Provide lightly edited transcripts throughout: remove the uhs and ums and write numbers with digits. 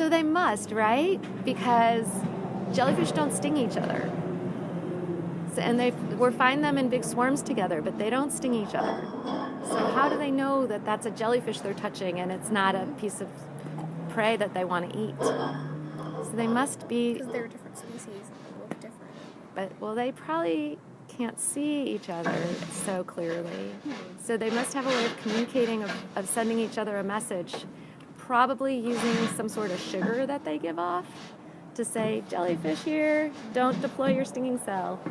So they must, right? Because jellyfish don't sting each other. So, and we find them in big swarms together, but they don't sting each other. So how do they know that that's a jellyfish they're touching and it's not a piece of prey that they want to eat? So they must be... Because they're different species and they look different. But, well, they probably can't see each other so clearly. So they must have a way of communicating, of sending each other a message, probably using some sort of sugar that they give off to say, jellyfish here, don't deploy your stinging cell.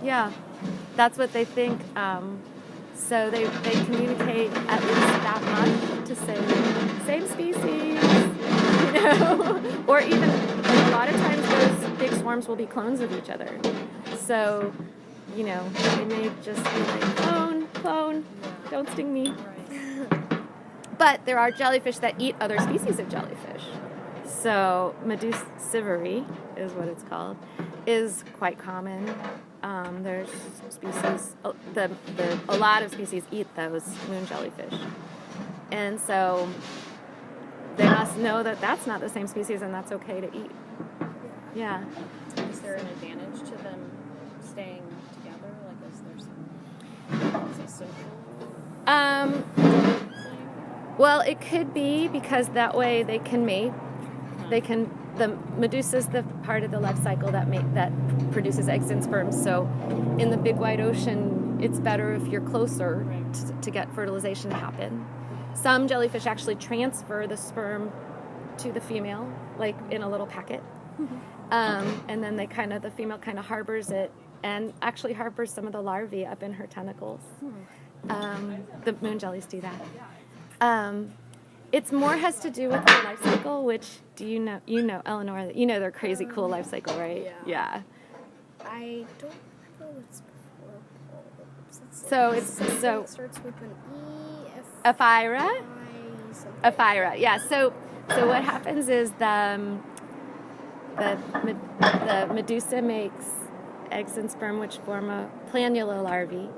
Yeah, that's what they think. So they communicate at least that much to say, same species, you know? Or even, a lot of times those big swarms will be clones of each other. So, you know, they may just be like, clone, don't sting me. But there are jellyfish that eat other species of jellyfish. So medusivory is what it's called, is quite common. There's species, a lot of species eat those moon jellyfish. And so they must know that that's not the same species and that's okay to eat. Yeah. Is there an advantage to them staying together? Like, is there some social? Well, it could be because that way they can mate. The medusa's the part of the life cycle that produces eggs and sperm. So in the big wide ocean, it's better if you're closer to get fertilization to happen. Some jellyfish actually transfer the sperm to the female, like in a little packet. And then the female kind of harbors it and actually harbors some of the larvae up in her tentacles. The moon jellies do that. It's more has to do with their life cycle, which you know, Eleanor, you know their crazy cool life cycle, right? Yeah. I don't remember what's before bulbs. It starts with an E. Ephyra. Ephyra. Yeah. So what happens is the medusa makes eggs and sperm, which form a planula larvae,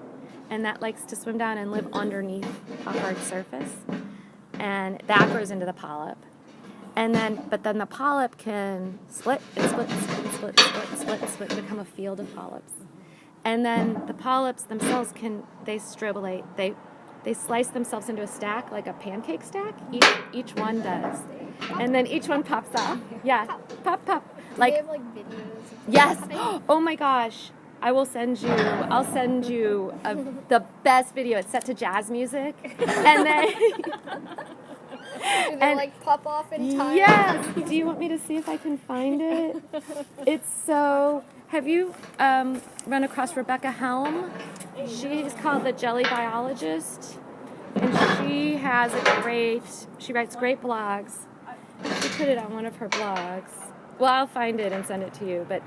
and that likes to swim down and live underneath a hard surface. And that grows into the polyp. But then the polyp can split and split and split and split and split and split and become a field of polyps. And then the polyps themselves they strobulate. They slice themselves into a stack, like a pancake stack. Each one does. And then each one pops off. Yeah, pop. Do they have videos? Yes. Oh my gosh. I'll send you the best video. It's set to jazz music. And then... Do they pop off in time? Yes. Do you want me to see if I can find it? It's so... Have you run across Rebecca Helm? She's called the Jelly Biologist. And she writes great blogs. She put it on one of her blogs. Well, I'll find it and send it to you. But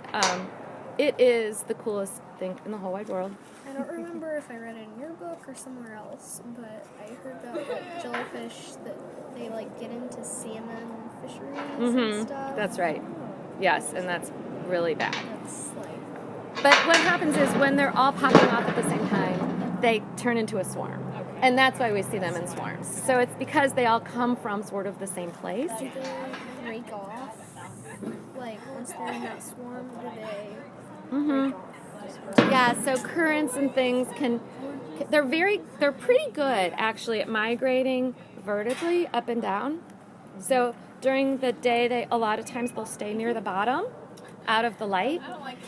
it is the coolest thing in the whole wide world. I don't remember if I read it in your book or somewhere else, but I heard about jellyfish that they get into salmon fisheries and stuff. That's right. Yes, and that's really bad. That's But what happens is when they're all popping off at the same time, they turn into a swarm. And that's why we see them in swarms. So it's because they all come from sort of the same place. Do they break off? Once they're in that swarm, do they break off? Yeah, so currents and things they're pretty good actually at migrating vertically up and down. So during the day, a lot of times they'll stay near the bottom out of the light,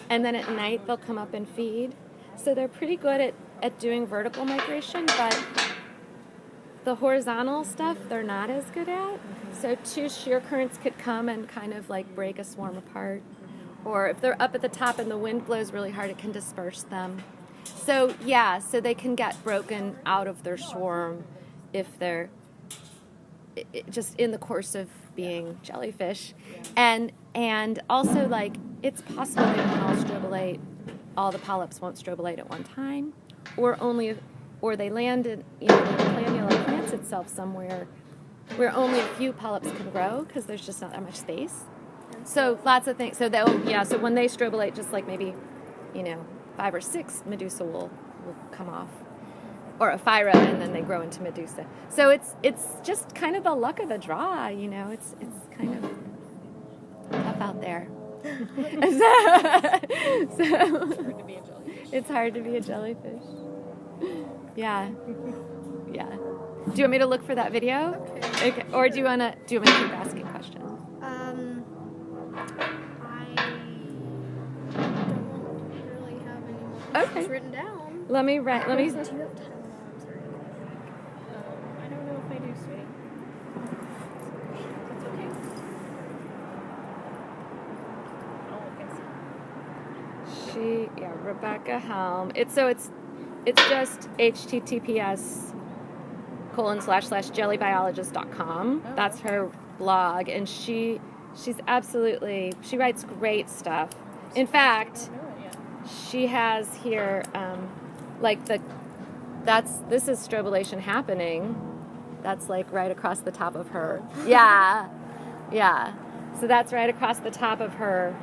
and then at night they'll come up and feed. So they're pretty good at doing vertical migration, but the horizontal stuff they're not as good at. So two shear currents could come and kind of break a swarm apart. Or if they're up at the top and the wind blows really hard, it can disperse them. So they can get broken out of their swarm if they're just in the course of being jellyfish. And also, it's possible they won't all strobulate. All the polyps won't strobulate at one time. Or they land in, the planula plants itself somewhere where only a few polyps can grow because there's just not that much space. So lots of things. So so when they strobulate, just maybe, 5 or 6 medusa will come off, or a phyra, and then they grow into medusa. So it's just kind of the luck of the draw, It's kind of tough out there. so, Hard to be a jellyfish. it's hard to be a jellyfish. Yeah. Yeah. Do you want me to look for that video? Okay. Or do you want me to keep asking questions? I don't really have any more questions Okay. written down. Let me Do you have time? let me. I'm sorry. I don't know if I do, sweetie. That's okay. I'll look and see. Rebecca Helm. It's just https://jellybiologist.com. Oh, That's okay. her blog, and she writes great stuff. In fact, I don't know it yet. she has here this is strobilation happening. That's like right across the top of her. Yeah. So that's right across the top of her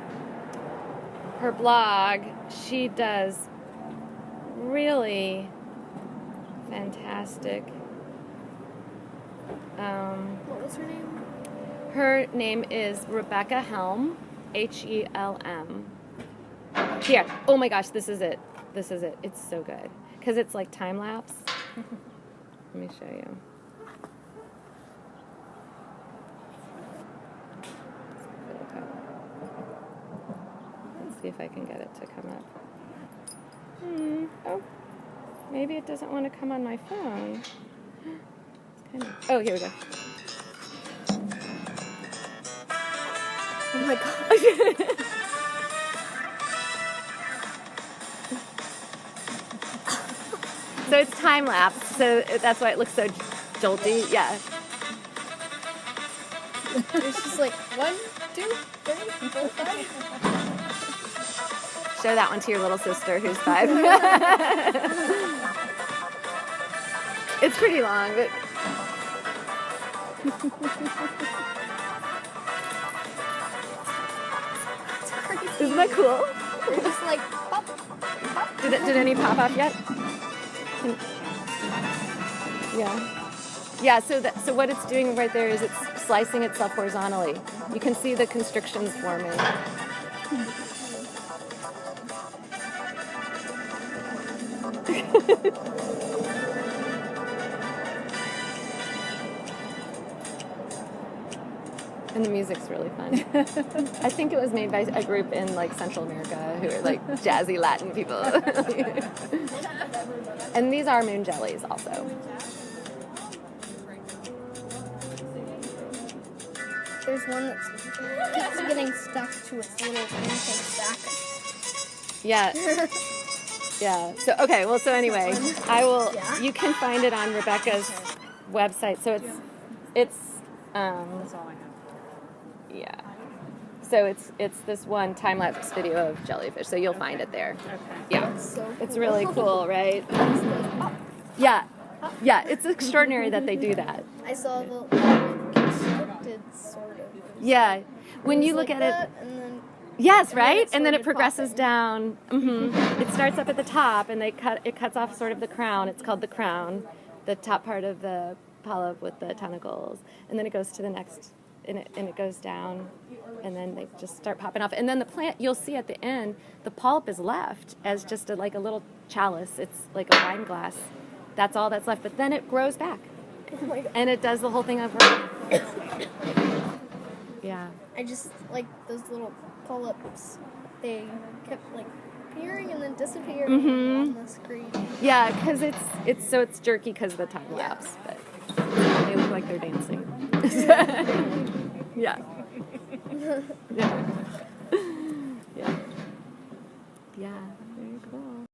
blog. She does really fantastic. What was her name? Her name is Rebecca Helm, Helm. Here. Oh my gosh, this is it. It's so good. Because it's like time lapse. Let me show you. Let's see if I can get it to come up. Oh, maybe it doesn't want to come on my phone. Oh, here we go. Oh my god. So it's time lapse, so that's why it looks so jolty. Yeah. It's just like 1, 2, 3, 4, 5. Show that one to your little sister who's 5. It's pretty long, but It's crazy. isn't that cool? They're just like pop, pop. Did any pop up yet? Yeah. Yeah, so what it's doing right there is it's slicing itself horizontally. You can see the constrictions forming. And the music's really fun. I think it was made by a group in like Central America who are like jazzy Latin people. And these are moon jellies also. There's one that keeps getting stuck to its little pancake stack. Yeah. Yeah. So okay, well so anyway, Yeah. you can find it on Rebecca's website. So it's That's all I have. yeah. So it's this one time lapse video of jellyfish. So you'll find it there. Okay. Yeah. So It's cool. really cool, right? Yeah. Yeah, it's extraordinary that they do that. I saw the constricted sort of. Yeah. When you look like at it, that, and then yes, then right? it And then it started progresses popping. down. It starts up at the top, and it cuts off sort of the crown. It's called the crown, the top part of the polyp with the tentacles, and then it goes to the next, and it goes down, and then they just start popping off. And then the plant, you'll see at the end, the polyp is left as just like a little chalice. It's like a wine glass. That's all that's left. But then it grows back, Oh my god. and it does the whole thing over. Yeah. I just like those little polyps. They kept like appearing and then disappearing on the screen. Yeah, because it's jerky because of the time lapse, but they look like they're dancing. Yeah. Yeah. Yeah. Yeah. Very cool.